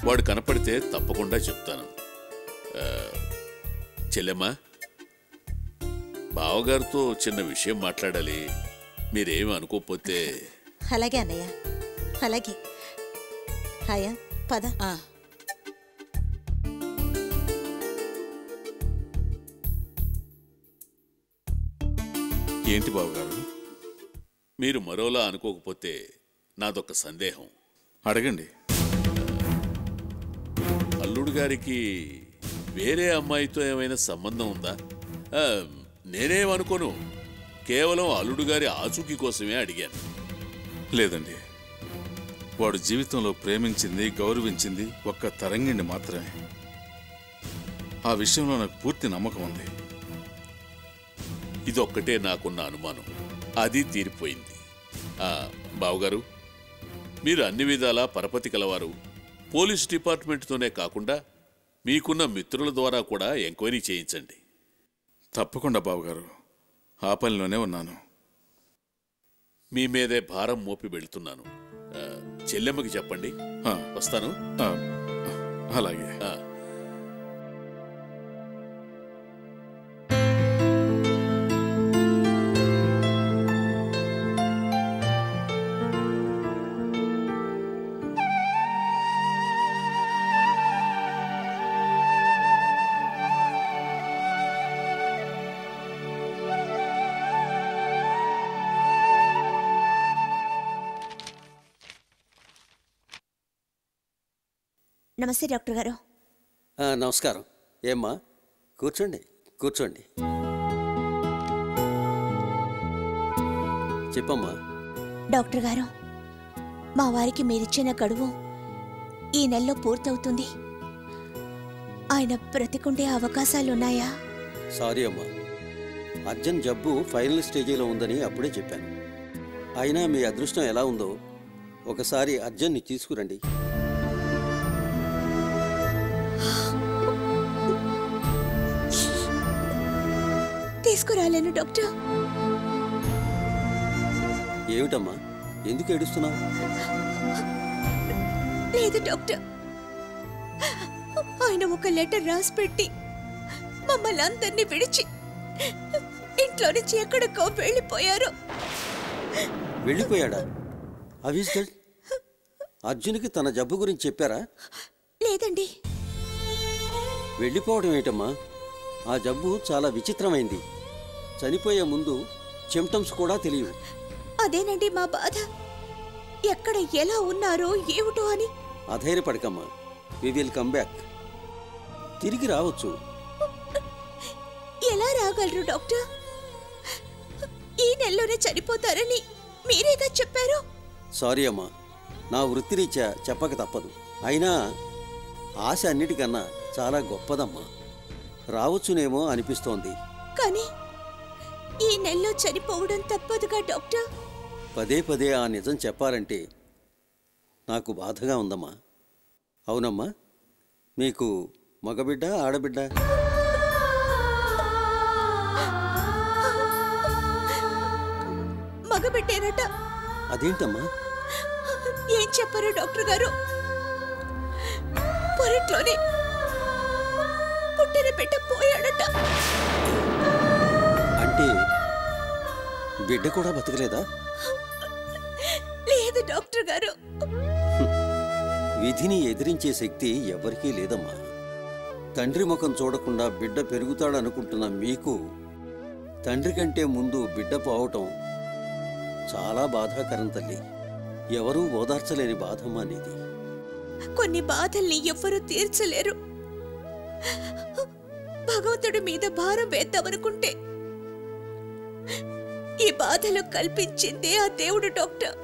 వాడు కనపడితే తప్పకుండా చెప్తాను. చెల్లెమ్మా, బావగారితో చిన్న విషయం మాట్లాడాలి, మీరేమి అనుకోకపోతే. అలాగే అన్నయ్య, అలాగే. హాయా పద. ఏంటి బావగారు? మీరు మరోలా అనుకోకపోతే నాదొక సందేహం. అడగండి. అల్లుడు గారికి వేరే అమ్మాయితో ఏమైనా సంబంధం ఉందా? నేనేమనుకోను, కేవలం అల్లుడు గారి ఆచూకీ కోసమే అడిగాను. లేదండి, వాడు జీవితంలో ప్రేమించింది, గౌరవించింది ఒక్క తరంగిణ్ణి మాత్రమే. ఆ విషయంలో నాకు పూర్తి నమ్మకం ఉంది. ఇదొక్కటే నాకున్న అనుమానం, అది తీరిపోయింది. బావగారు, మీరు అన్ని విధాలా పరపతి కలవారు. పోలీస్ డిపార్ట్మెంట్తోనే కాకుండా మీకున్న మిత్రుల ద్వారా కూడా ఎంక్వైరీ చేయించండి. తప్పకుండా బావగారు, ఆ పనిలోనే ఉన్నాను. మీ మీదే భారం మోపి వెళుతున్నాను. చెల్లెమ్మకి చెప్పండి. వస్తాను. అలాగే. నమస్తే డాక్టర్ గారు. నమస్కారం. ఏమ్మా, కూర్చోండి కూర్చోండి. చెప్పమ్మా. డాక్టర్ గారు, మా వారికి మీరిచ్చిన గడువు ఈ నెలలో పూర్తవుతుంది. ఆయన బ్రతికుండే అవకాశాలున్నాయా? సారీ అమ్మా, అర్జున్ జబ్బు ఫైనల్ స్టేజీలో ఉందని అప్పుడే చెప్పాను. అయినా మీ అదృష్టం ఎలా ఉందో ఒకసారి అర్జున్ని తీసుకురండి. తీసుకురాలేను డాక్టర్. ఏమిటమ్మా, ఎందుకు ఏడుస్తున్నావు? లేదు డాక్టర్, ఆయన ఒక లెటర్ రాసి పెట్టి మమ్మల్ని అందరినీ విడిచి ఇంట్లో నుంచి ఎక్కడికో వెళ్ళిపోయారు. వెళ్ళిపోయాడా? అవిస్గల్ అర్జున్కి తన జబ్బు గురించి చెప్పారా? లేదండి. వెళ్ళిపోవడం ఏంటమ్మా? ఆ జబ్బు చాలా విచిత్రమైంది. చనిపోయే ముందు సిమ్టమ్స్ కూడా తెలియవు. అదేనండి మా బాధ. ఎక్కడ ఎలా ఉన్నారో ఏమిటో అని. అధైర్యపడకమ్మా, వి విల్ కమ్ బ్యాక్. తిరిగి రావచ్చు. ఎలా రాగలరు డాక్టర్? ఈ నెలలోనే చనిపోతారని మీరేగా చెప్పారు. సారీ అమ్మా, నా వృత్తిరీత్యా చెప్పక తప్పదు. అయినా ఆశ అన్నిటికన్నా చాలా గొప్పదమ్మా. రావచ్చునేమో అనిపిస్తోంది. కానీ ఈ నెలలో చనిపోవడం తప్పదుగా డాక్టర్. పదే పదే ఆ నిజం చెప్పాలంటే నాకు బాధగా ఉందమ్మా. అవునమ్మా, మీకు మగబిడ్డ ఆడబిడ్డ? మగబిడ్డేనట. అదేంటమ్మా? ఏం చెప్పారు డాక్టర్ గారు? పొరట్లోనే పుట్టిన బిడ్డ పోయాడట. అంటే బిడ్డ కూడా బతకలేదా? లేదు డాక్టర్ గారు. విధిని ఎదిరించే శక్తి ఎవరికీ లేదమ్మా. తండ్రి ముఖం చూడకుండా బిడ్డ పెరుగుతాడనుకుంటున్న మీకు తండ్రి కంటే ముందు బిడ్డ పోవటం చాలా బాధాకరం తల్లి. ఎవరూ ఓదార్చలేని బాధమ్మా నీది. కొన్ని బాధల్ని ఎవ్వరూ తీర్చలేరు. భగవంతుడి మీద భారం వేద్దామనుకుంటే ఈ బాధలు కల్పించిందే ఆ దేవుడు డాక్టర్.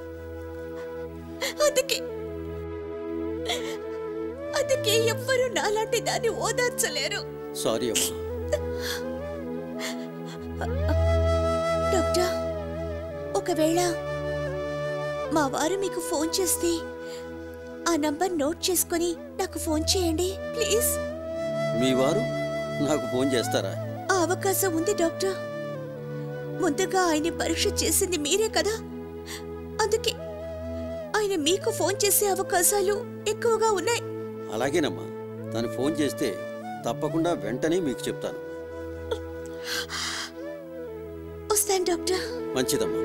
అందుకే ఎవ్వరూ నాలాంటి దాన్ని ఓదార్చలేరు. సారీ అమ్మా. డాక్టర్, ఒకవేళ మా వారు మీకు ఫోన్ చేస్తే ఆ నంబర్ నోట్ చేసుకుని నాకు ఫోన్ చేయండి ప్లీజ్. మీ వారు నాకు ఫోన్ చేస్తారా? ఆ అవకాశం ఉంది డాక్టర్. ముందుగా ఆయన పరీక్ష చేసింది మీరే కదా, అందుకే ఆయన మీకు ఫోన్ చేసే అవకాశాలు ఎక్కువగా ఉన్నాయి. అలాగేనమ్మా, తను ఫోన్ చేస్తే తప్పకుండా వెంటనే మీకు చెప్తాను. వస్తాను డాక్టర్. మంచిదమ్మా.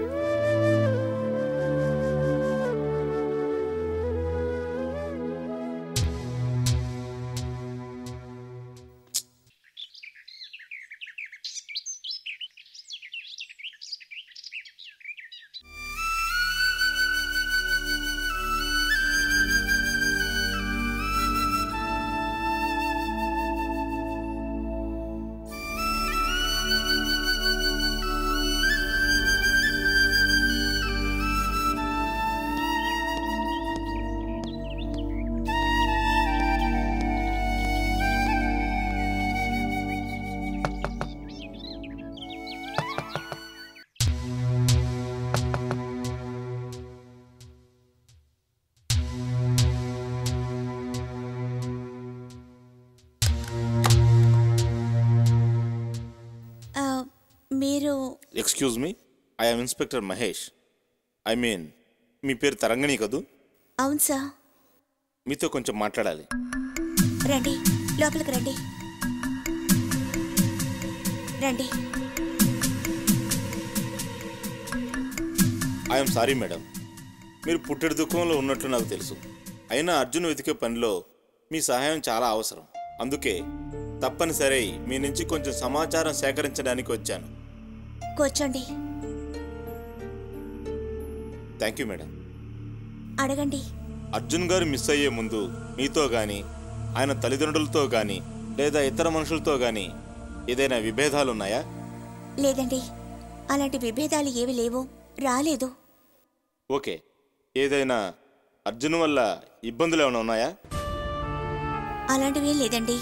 మీరు excuse me, I'm inspector Mahesh. I mean మీ పేరు తరంగిణి కదూ? అవును సార్. మీతో కొంచెం మాట్లాడాలి. రండి, లోపలికి రండి. రండి. ఐఎమ్ సారీ మేడం, మీరు పుట్టెడు దుఃఖంలో ఉన్నట్లు నాకు తెలుసు. అయినా అర్జున్ వెతికే పనిలో మీ సహాయం చాలా అవసరం. అందుకే తప్పనిసరి మీ నుంచి కొంచెం సమాచారం సేకరించడానికి వచ్చాను. కూర్చోండి. Thank you madam. అడగండి. అర్జున్ గారు మిస్ అయ్యే ముందు మీతో కానీ ఆయన తల్లిదండ్రులతో కానీ లేదా ఇతర మనుషులతో కానీ ఏదైనా విభేదాలు ఉన్నాయా? లేదండి, అలాంటి విభేదాలు ఏవి లేవు, రాలేదు. ఓకే, ఏదైనా అర్జున్ వల్ల ఇబ్బందులు ఏమైనా ఉన్నాయా? అలాంటివి లేదండి.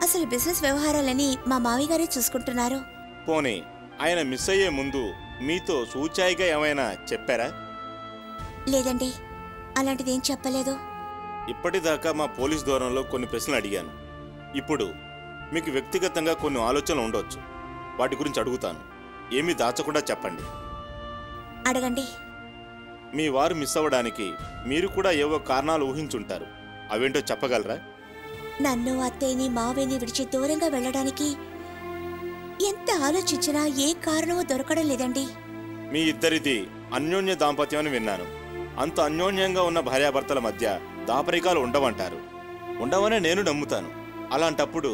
అసలు బిజినెస్ వ్యవహారాలని మా మావయ్య గారే చూసుకుంటున్నారు. పోనీ ఆయన మిస్ అయ్యే ముందు మీతో సూచాయిగా ఏమైనా చెప్పారా? లేదండి, అలాంటిదేం చెప్పలేదు. ఇప్పటిదాకా మా పోలీస్ దూరంలో కొన్ని ప్రశ్నలు అడిగాను. ఇప్పుడు మీకు వ్యక్తిగతంగా కొన్ని ఆలోచనలు ఉండవచ్చు. వాటి గురించి అడుగుతాను. ఏమీ దాచకుండా చెప్పండి. అడగండి. మీ వారు మిస్ అవ్వడానికి మీరు కూడా ఏవో కారణాలు ఊహించుంటారు. అవేంటో చెప్పగలరా? నన్ను, అత్తయ్యని, మావయ్యని విడిచి దూరంగా వెళ్ళడానికి ఎంత ఆలోచించినా ఏ కారణమూ దొరకడం లేదండి. మీ ఇద్దరిది అన్యోన్య దాంపత్యం అని విన్నాను. అంత అన్యోన్యంగా ఉన్న భార్యాభర్తల మధ్య దాపరికాలు ఉండవంటారు. ఉండవనే నేను నమ్ముతాను. అలాంటప్పుడు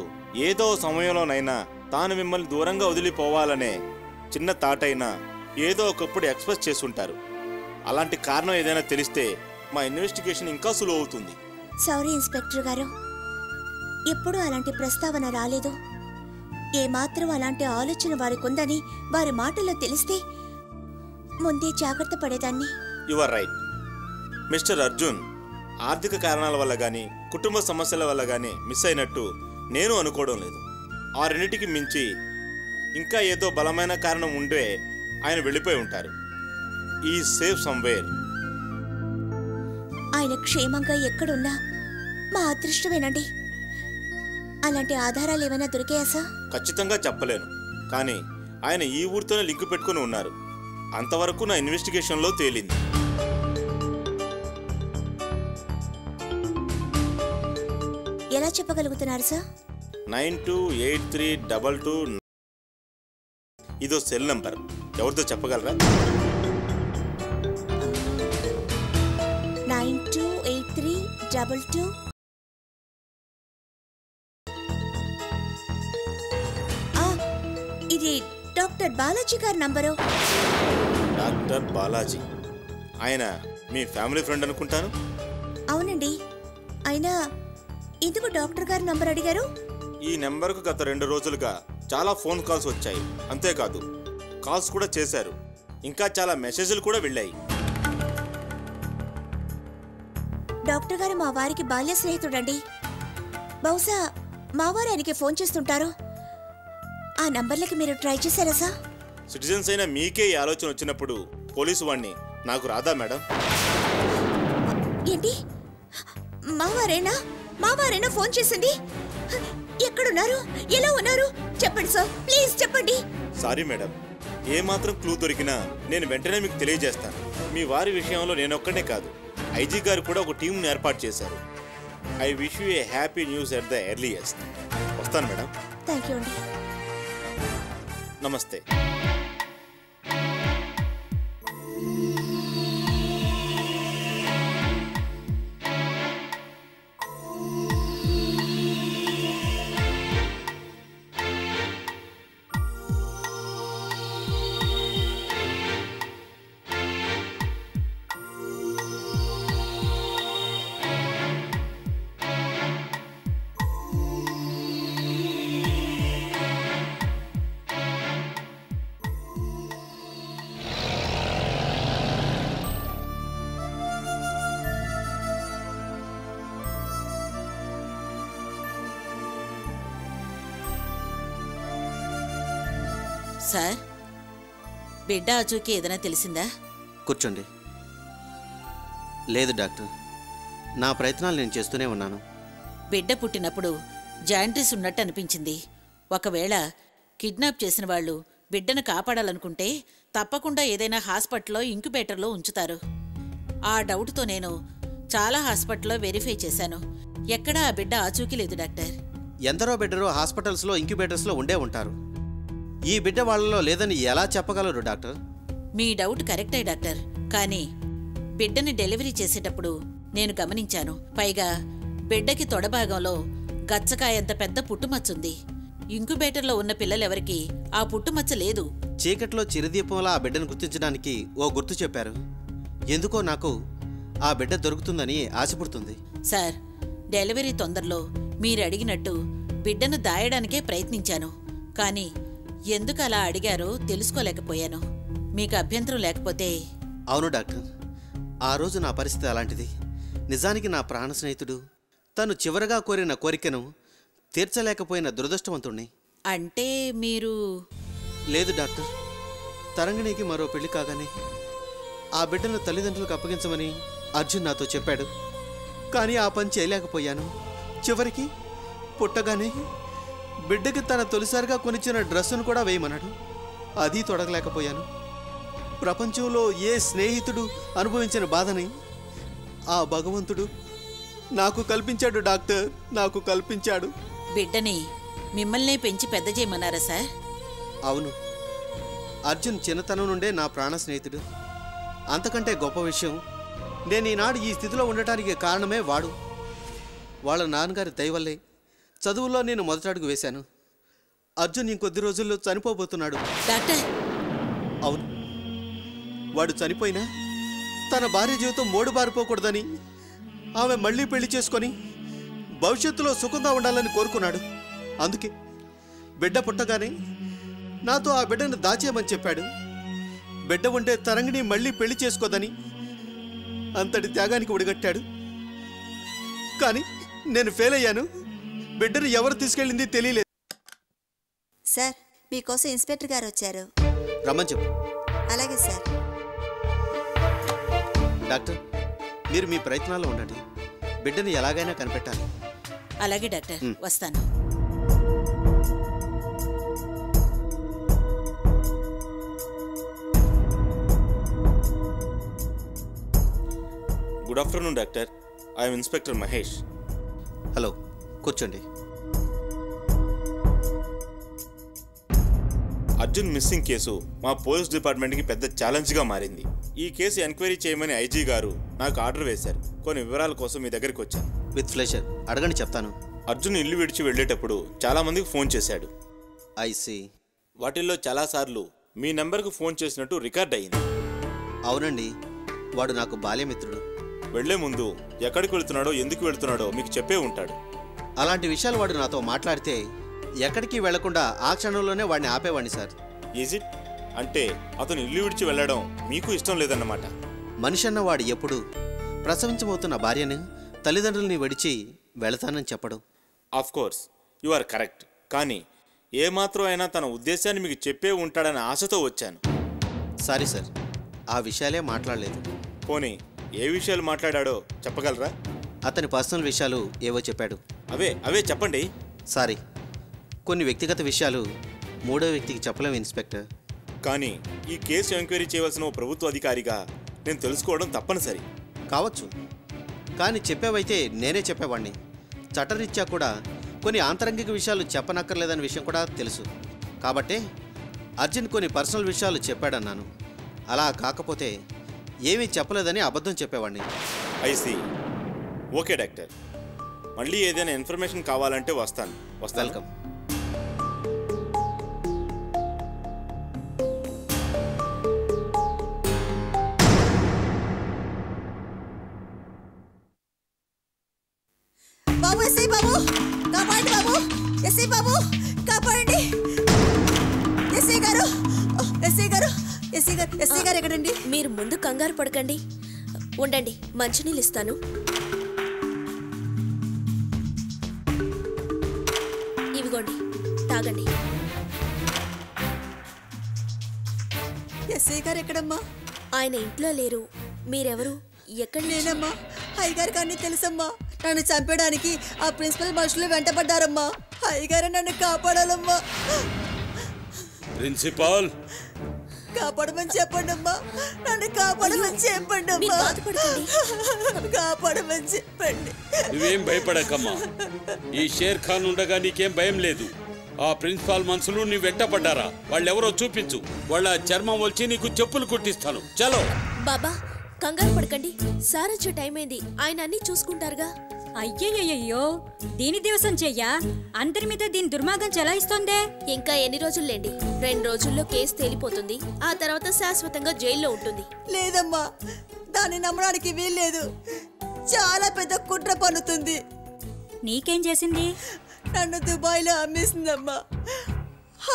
ఏదో సమయంలోనైనా తాను మిమ్మల్ని దూరంగా వదిలిపోవాలనే చిన్న తాటైనా ఏదో ఒకప్పుడు ఎక్స్ప్రెస్ చేసుంటారు. అలాంటి కారణం ఏదైనా తెలిస్తే మా ఇన్వెస్టిగేషన్ ఇంకా సులువు అవుతుంది. సారీ ఇన్స్పెక్టర్ గారు, ఎప్పుడూ అలాంటి ప్రస్తావన రాలేదు. ఏమాత్రం అలాంటి ఆలోచన వారికి ఉందని వారి మాటల్లో తెలిస్తే ముందే జాగ్రత్త పడేదాన్ని. You are right. Mister Arjun ఆర్థిక కారణాల వల్ల కానీ కుటుంబ సమస్యల వల్ల కానీ మిస్ అయినట్టు నేను అనుకోవడం లేదు. ఆ రెండింటికి మించి ఇంకా ఏదో బలమైన కారణం ఉండే ఆయన వెళ్ళిపోయి ఉంటారు. ఈ సేఫ్ సమ్వేర్. ఆయన క్షేమంగా ఎక్కడున్నా మా అదృష్టమేనండి. అలాంటి ఆధారాలు ఏమైనా దొరికాయా సార్? ఖచ్చితంగా చెప్పలేను, కానీ ఆయన ఈ ఊరితోనే లింకు పెట్టుకుని ఉన్నారు. అంతవరకు నా ఇన్వెస్టిగేషన్లో తేలింది. ఎలా చెప్పగలుగుతున్నారు సార్? 928322 ఇదో సెల్ నంబర్. ఎవరితో చెప్పగలరా? 928322. ఇది డాక్టర్ బాలాజీ గారి నంబరు. డాక్టర్ బాలాజీ ఆయన మీ ఫ్యామిలీ ఫ్రెండ్ అనుకుంటాను. అవునండి. అయినా ఎందుకు డాక్టర్ గారి నంబర్ అడిగారు? ఈ నెంబర్కు గత 2 రోజులుగా చాలా ఫోన్ కాల్స్ వచ్చాయి. అంతేకాదు కాల్స్ కూడా చేశారు. ఇంకా చాలా మెసేజ్లు కూడా వెళ్ళాయి. డాక్టర్ గారు మా వారికి బాల్య స్నేహితుడండి. బహుశా మా వారు ఆయనకి ఫోన్ చేస్తుంటారు. ఆ నంబర్లకి మీరు ట్రై చేశారా సార్? సిటిజన్స్ అయినా మీకే ఈ ఆలోచన వచ్చినప్పుడు పోలీసు వాడిని నాకు రాదా మేడం? ఏంటి, మావారేనా ఫోన్ చేసింది? ఎక్కడున్నారు, ఎలా ఉన్నారు చెప్పండి సార్, ప్లీజ్ చెప్పండి. సారీ మేడం, ఏ మాత్రం క్లూ దొరికినా నేను వెంటనే మీకు తెలియజేస్తాను. మీ వారి విషయంలో నేనొక్కడే కాదు, ఐజీ గారు కూడా ఒక టీంను ఏర్పాటు చేశారు. I wish you A happy news at the earliest. వస్తాను మేడం. థ్యాంక్ యూ అండి. నమస్తే. సార్, బిడ్డ ఆచూకీ ఏదైనా తెలిసిందా? కూర్చోండి. లేదు డాక్టర్, నా ప్రయత్నాలు నేను చేస్తూనే ఉన్నాను. బిడ్డ పుట్టినప్పుడు జాయింట్రీస్ ఉన్నట్టు అనిపించింది. ఒకవేళ కిడ్నాప్ చేసిన వాళ్ళు బిడ్డను కాపాడాలనుకుంటే తప్పకుండా ఏదైనా హాస్పిటల్లో ఇంక్యుబేటర్లో ఉంచుతారు. ఆ డౌట్తో నేను చాలా హాస్పిటల్లో వెరిఫై చేశాను. ఎక్కడా ఆ బిడ్డ ఆచూకీ లేదు డాక్టర్. ఎందరో బిడ్డలు హాస్పిటల్స్లో ఇంక్యుబేటర్స్లో ఉండే ఉంటారు. ఈ బిడ్డ వాళ్ళలో లేదని ఎలా చెప్పగలరు డాక్టర్? మీ డౌట్ కరెక్టే డాక్టర్, కానీ బిడ్డని డెలివరీ చేసేటప్పుడు నేను గమనించాను. పైగా బిడ్డకి తొడభాగంలో గచ్చకాయంత పెద్ద పుట్టుమచ్చుంది. ఇంక్యుబేటర్లో ఉన్న పిల్లలెవరికీ ఆ పుట్టుమచ్చ లేదు. చీకట్లో చిరుదీపంలా ఆ బిడ్డను గుర్తించడానికి ఓ గుర్తు చెప్పారు. ఎందుకో నాకు ఆ బిడ్డ దొరుకుతుందని ఆశపడుతుంది. సార్, డెలివరీ తొందరలో మీరు అడిగినట్టు బిడ్డను దాయడానికే ప్రయత్నించాను. కానీ ఎందుకు అలా అడిగారో తెలుసుకోలేకపోయాను. మీకు అభ్యంతరం లేకపోతే. అవును డాక్టర్, ఆ రోజు నా పరిస్థితి అలాంటిది. నిజానికి నా ప్రాణ స్నేహితుడు తను చివరగా కోరిన కోరికను తీర్చలేకపోయిన దురదృష్టవంతుణ్ణి. అంటే మీరు? లేదు డాక్టర్, తరంగిణికి మరో పెళ్లి కాగానే ఆ బిడ్డను తల్లిదండ్రులకు అప్పగించమని అర్జున్ నాతో చెప్పాడు. కానీ ఆ పని చేయలేకపోయాను. చివరికి పుట్టగానే బిడ్డకి తన తొలిసారిగా కొనిచ్చిన డ్రెస్సును కూడా వేయమన్నాడు. అది తొడగలేకపోయాను. ప్రపంచంలో ఏ స్నేహితుడు అనుభవించిన బాధని ఆ భగవంతుడు నాకు కల్పించాడు డాక్టర్, నాకు కల్పించాడు. బిడ్డని మిమ్మల్నే పెంచి పెద్ద చేయమన్నారా సార్? అవును, అర్జున్ చిన్నతనం నుండే నా ప్రాణ స్నేహితుడు. అంతకంటే గొప్ప విషయం, నేను ఈనాడు ఈ స్థితిలో ఉండటానికి కారణమే వాడు. వాళ్ళ నాన్నగారి దయ వల్లే చదువుల్లో నేను మొదటి అడుగు వేశాను. అర్జున్ ఇంకొద్ది రోజుల్లో చనిపోబోతున్నాడు. డాక్టర్? అవును, వాడు చనిపోయినా తన భార్య జీవితం మోడుబారిపోకూడదని ఆమె మళ్ళీ పెళ్లి చేసుకొని భవిష్యత్తులో సుఖంగా ఉండాలని కోరుకున్నాడు. అందుకే బిడ్డ పుట్టగానే నాతో ఆ బిడ్డను దాచేయమని చెప్పాడు. బిడ్డ ఉంటే తరంగిణి మళ్ళీ పెళ్లి చేసుకోదని అంతటి త్యాగానికి ఒడిగట్టాడు. కానీ నేను ఫెయిల్ అయ్యాను. బిడ్డను ఎవరు తీసుకెళ్ళింది తెలియలేదు. సార్, మీకోసం ఇన్స్పెక్టర్ గారు వచ్చారు. రమ్మని చెప్పు. అలాగే సార్. డాక్టర్, మీరు మీ ప్రయత్నాల్లో ఉండండి. బిడ్డను ఎలాగైనా కనిపెట్టాలి. అలాగే డాక్టర్, వస్తాను. Good afternoon doctor. I'm inspector Mahesh. Hello, కూర్చోండి. అర్జున్ మిస్సింగ్ కేసు మా పోలీస్ డిపార్ట్మెంట్కి పెద్ద ఛాలెంజ్గా మారింది. ఈ కేసు ఎంక్వైరీ చేయమని ఐజీ గారు నాకు ఆర్డర్ వేశారు. కొన్ని వివరాల కోసం మీ దగ్గరికి వచ్చాను. విత్ ప్లెజర్, అడగండి, చెప్తాను. అర్జున్ ఇల్లు విడిచి వెళ్ళేటప్పుడు చాలామందికి ఫోన్ చేశాడు. I see. వాటిల్లో చాలాసార్లు మీ నెంబర్కు ఫోన్ చేసినట్టు రికార్డ్ అయింది. అవునండి, వాడు నాకు బాల్యమిత్రుడు. వెళ్లే ముందు ఎక్కడికి వెళుతున్నాడో ఎందుకు వెళుతున్నాడో మీకు చెప్పే ఉంటాడు. అలాంటి విషయాలు వాడు నాతో మాట్లాడితే ఎక్కడికి వెళ్లకుండా ఆ క్షణంలోనే వాడిని ఆపేవాడిని సార్. Is it? అంటే అతను ఇల్లు విడిచి వెళ్ళడం మీకు ఇష్టం లేదన్నమాట. మనిషి అన్న వాడు ఎప్పుడు ప్రసవించబోతున్న భార్యను తల్లిదండ్రుల్ని విడిచి వెళతానని చెప్పడం. Of course you are correct. కానీ ఏమాత్రం అయినా తన ఉద్దేశాన్ని మీకు చెప్పే ఉంటాడనే ఆశతో వచ్చాను. సారీ సార్, ఆ విషయాలే మాట్లాడలేదు. పోనీ ఏ విషయాలు మాట్లాడాడో చెప్పగలరా? అతని పర్సనల్ విషయాలు ఏవో చెప్పాడు. అవే చెప్పండి. సారీ, కొన్ని వ్యక్తిగత విషయాలు మూడో వ్యక్తికి చెప్పలేము ఇన్స్పెక్టర్. కానీ ఈ కేసు ఎంక్వైరీ చేయవలసిన ఓ ప్రభుత్వ అధికారిగా నేను తెలుసుకోవడం తప్పనిసరి. కావచ్చు, కానీ చెప్పేవైతే నేనే చెప్పేవాడిని. చట్టరీత్యా కూడా కొన్ని ఆంతరంగిక విషయాలు చెప్పనక్కర్లేదనే విషయం కూడా తెలుసు. కాబట్టే అర్జున్ కొన్ని పర్సనల్ విషయాలు చెప్పాడన్నాను. అలా కాకపోతే ఏమీ చెప్పలేదని అబద్ధం చెప్పేవాడిని. ఐసి. ఓకే డాక్టర్, మళ్ళీ ఏదైనా ఇన్ఫర్మేషన్ కావాలంటే వస్తాను. వెల్కమ్. బాబు ఎస్ఐ బాబు కాపాడండి, బాబు ఎస్ఐ బాబు కాపాడండి. ఎస్ఐ గారు, ఎస్ఐ గారు, ఎస్ఐ గారు, ఎస్ఐ గారు ఎక్కడండి? మీరు ముందు కంగారు పడకండి, ఉండండి, మంచినీళ్ళు ఇస్తాను. ఇవిగోండి, తాగండి. ఎస్ఐ గారు ఎక్కడమ్మా? ఆయన ఇంట్లో లేరు. మీరెవరు? ఎక్కడ? నేనమ్మా. అయ్యగారికి అన్నీ తెలుసమ్మా. నన్ను చంపడానికి ఆ ప్రిన్సిపల్ మనుషులు వెంటబడ్డారమ్మా. అయ్యగారు నన్ను కాపాడాలమ్మా. ప్రిన్సిపాల్ కాపాడమని చెప్పండి అమ్మా. నన్ను కాపాడమని చెప్పండి అమ్మా. కాపాడమని చెప్పండి. నువ్వేం భయపడకమ్మా. ఈ షేర్ ఖాన్ ఉండగా నీకేం భయం లేదు. ఆ ప్రిన్సిపాల్ మనుషులు నీ వెంటపడ్డారా? వాళ్ళెవరో చూపించు. వాళ్ళ చర్మం వచ్చి నీకు చెప్పులు కుట్టిస్తాను. చలో. బాబా, కంగారు పడకండి. సార్ వచ్చే టైం అయింది. ఆయన అన్ని చూసుకుంటారుగా. అయ్యయ్యో, దీని దివసం చెయ్యా. అందరి మీద దీని దుర్మార్గం చెలాయిస్తోందే. ఇంకా ఎన్ని రోజులేండి? 2 రోజుల్లో కేసు తేలిపోతుంది. ఆ తర్వాత శాశ్వతంగా జైల్లో ఉంటుంది. లేదమ్మా, దాన్ని నమ్మడానికి వీల్లేదు. చాలా పెద్ద కుట్ర పన్నుతుంది. నీకేం చేసింది? నన్ను దుబాయ్లో అమ్మేసిందమ్మా.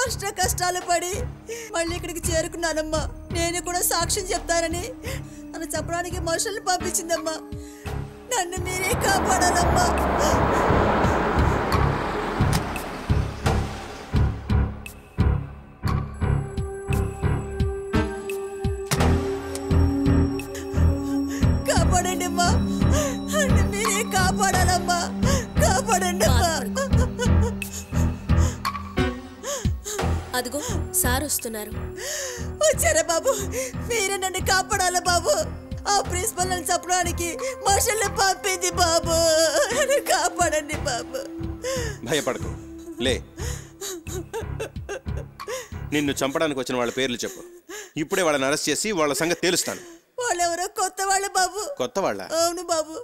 అష్ట కష్టాలు పడి మళ్ళీ ఇక్కడికి చేరుకున్నానమ్మా. నేను కూడా సాక్ష్యం చెప్తానని నన్ను చెప్పడానికి మనుషుల్ని పంపించిందమ్మా. నన్ను మీరే కాపాడాలమ్మా. కాపాడండి అమ్మా. నన్ను మీరే కాపాడాలమ్మా. కాపాడండి అమ్మా. అదిగో సార్ వస్తున్నారు. వచ్చారా బాబు? మీరే నన్ను కాపాడాలా బాబు? ఆ ప్రిన్సిపల్ నన్ను చంపడానికి మనుషుల్ని పంపింది బాబు. నన్ను కాపాడండి బాబు. భయపడకు, లే. నిన్ను చంపడానికి వచ్చిన వాళ్ళ పేర్లు చెప్పు. ఇప్పుడే వాళ్ళని అరెస్ట్ చేసి వాళ్ళ సంగతి తేలుస్తాను. వాళ్ళెవరో కొత్త వాళ్ళ బాబు. కొత్త వాళ్ళ? అవును బాబు.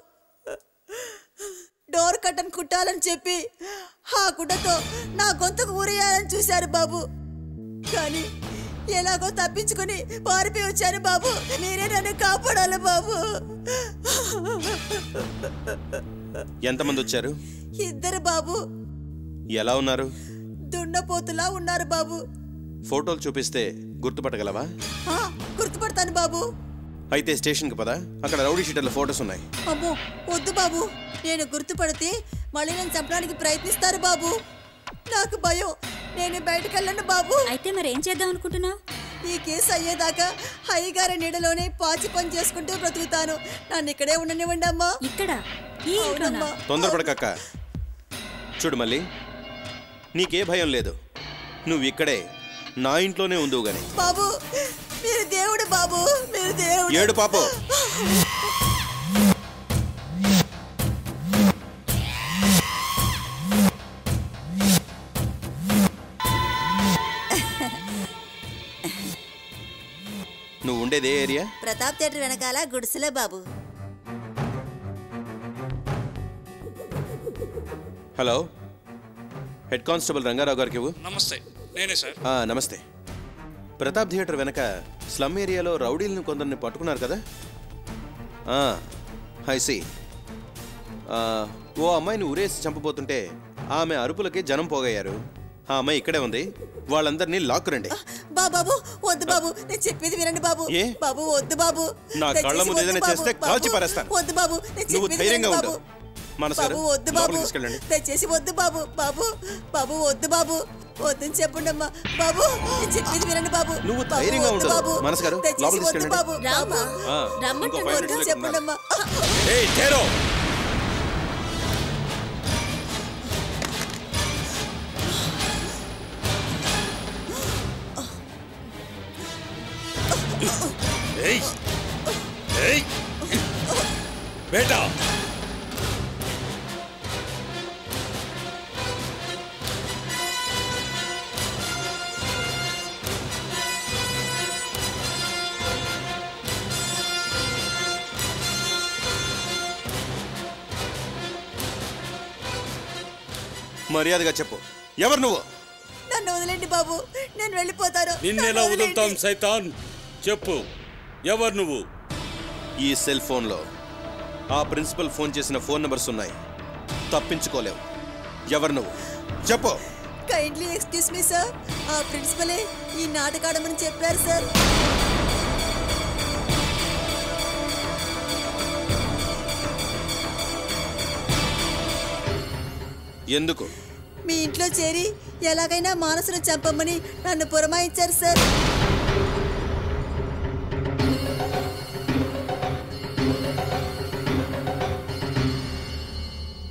డోర్ కట్టను కుట్టాలని చెప్పి ఆ గుడ్డతో నా గొంతుకు ఊరేయాలని చూశారు బాబు. కానీ ఎలాగో తప్పించుకుని పారిపోయి వచ్చాను బాబు. మీరే నన్ను కాపాడాలి బాబు. ఎంతమంది వచ్చారు? 2 బాబు. ఎలా ఉన్నారు? దున్నపోతులా ఉన్నారు బాబు. ఫోటోలు చూపిస్తే గుర్తుపట్టగలవా? గుర్తుపడతాను బాబు. అయితే స్టేషన్కి పద, అక్కడ రౌడీ షీటర్ల ఫోటోస్ ఉన్నాయి. అమ్మో వద్దు బాబు. నేను గుర్తుపడితే మళ్ళీ నన్ను చంపడానికి ప్రయత్నిస్తారు బాబు. నాకు భయం. నేను బయటకు వెళ్ళను బాబు. అయితే మరి ఏం చేద్దాం అనుకుంటున్నావు? ఈ కేసు అయ్యేదాకా అయ్యగారి నీడలోనే పాచి పని చేసుకుంటూ బ్రతుకుతాను. నన్ను ఇక్కడే ఉండనివ్వండి అమ్మా. ఇక్కడ ఈ ఇంట్లోనా? తొందరపడకక్క. చూడు మళ్ళీ, నీకే భయం లేదు. నువ్వు ఇక్కడే నా ఇంట్లోనే ఉందువు గాని. బాబు మీరు దేవుడు బాబు, మీరు దేవుడు. ఏడు పాపో. నువ్వు ఉండేది ఏ ఏరియా? ప్రతాప్ థియేటర్ వెనకాల గుడిసెలే బాబు. హలో, హెడ్ కానిస్టేబుల్ రంగారావు గారికి ఇవ్వు. నమస్తే, నేనే సార్. నమస్తే. ప్రతాప్ థియేటర్ వెనక స్లమ్ ఏరియాలో రౌడీలను కొందరిని పట్టుకున్నారు కదా? ఐసి. ఓ అమ్మాయిని ఊరేసి చంపబోతుంటే ఆమె అరుపులకి జనం పోగయ్యారు. ఆ అమ్మాయి ఇక్కడే ఉంది. వాళ్ళందరినీ లాక్కురండి. బాబు వద్దు బాబు, నేను చెప్పేది వినండి బాబు. ఏ? బాబు వద్దు బాబు. నా కళ్ళ ముందు ఏదైనా చేస్తే కాల్చి పారేస్తాను. వద్దు బాబు, నేను నువ్వు చెప్పేది ధైర్యంగా వినండి ఉండు. బాబు. మనసు గారు, బాబు వద్దు బాబు, లోపలికి తీసుకెళ్ళండి. దయచేసి వద్దు బాబు. బాబు వద్దు బాబు, వద్దని చెప్పండి అమ్మా. బాబు నేను చెప్పేది వినండి బాబు. నువ్వు ధైర్యంగా వద్దు ఉండు. బాబు, మనసు గారు, దయచేసి లోపలికి వద్దు తీసుకెళ్ళండి. బాబు. రామ్మా, రమ్మంటే ఇంకో 5 వద్దని నిమిషాలు చెప్పండి అమ్మా. ఏయ్ చేరో. ఏయ్ ఏయ్ బేటా, మర్యాదగా చెప్పు, ఎవరు నువ్వు? నన్ను వదిలేండి బాబు, నేను వెళ్ళిపోతాను. నిన్నెలా వదులుతాం సైతాన్? చెప్పు, ఎవరు నువ్వు? ఈ సెల్ ఫోన్లో ఆ ప్రిన్సిపల్ ఫోన్ చేసిన ఫోన్ నెంబర్స్ ఉన్నాయి. తప్పించుకోలేవు. ఎవరు నువ్వు? చెప్పు. కైండ్లీ ఎక్స్క్యూజ్ మీ సార్, ఆ ప్రిన్సిపలే ఈ నాటకాడమని చెప్పారు సార్. ఎందుకు? మీ ఇంట్లో చేరి ఎలాగైనా మానసును చంపమని నన్ను పురమాయించారు సార్.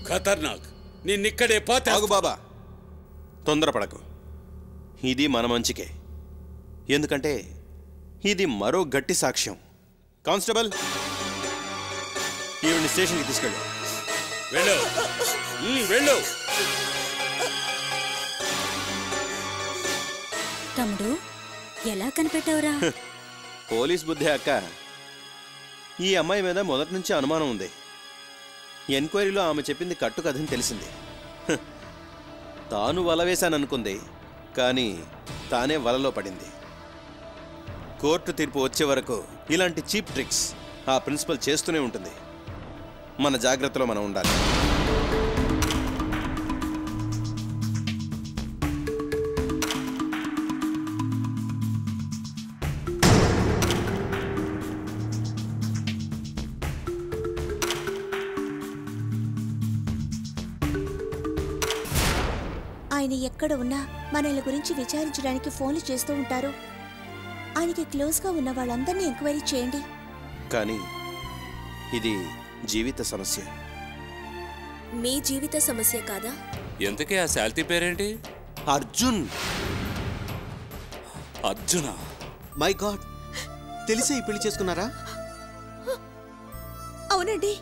ఖతర్నాక్, నిన్నిక్కడే ఆగు బాబా, తొందరపడకు. ఇది మన మంచికే. ఎందుకంటే ఇది మరో గట్టి సాక్ష్యం. కానిస్టేబుల్, ఈవిని స్టేషన్కి తీసుకెళ్ళు. వెళ్ళు, వెళ్ళు. తమ్ముడు, ఎలా కనిపెట్టావురా? పోలీస్ బుద్ధి అక్క. ఈ అమ్మాయి మీద మొదటి నుంచి అనుమానం ఉంది. ఎంక్వైరీలో ఆమె చెప్పింది కట్టు కథని తెలిసింది. తాను వల వేశాననుకుంది, కానీ తానే వలలో పడింది. కోర్టు తీర్పు వచ్చే వరకు ఇలాంటి చీప్ ట్రిక్స్ ఆ ప్రిన్సిపల్ చేస్తూనే ఉంటుంది. మన జాగ్రత్తలో మనం ఉండాలి. ఆయన ఎక్కడ ఉన్నా మనల్ని గురించి విచారించడానికి ఫోన్లు చేస్తూ ఉంటారు. ఆయనకి క్లోజ్గా ఉన్న వాళ్ళందరినీ ఎంక్వైరీ చేయండి. కానీ ఇది జీవిత సమస్య. మీ జీవిత సమస్య కాదా? ఎంతకీ ఆ శాల్తీ పేరేంటి? అర్జున్. అర్జున? మై గాడ్, తెలిసే ఈ పెళ్లి చేసుకున్నారా? అవునండి.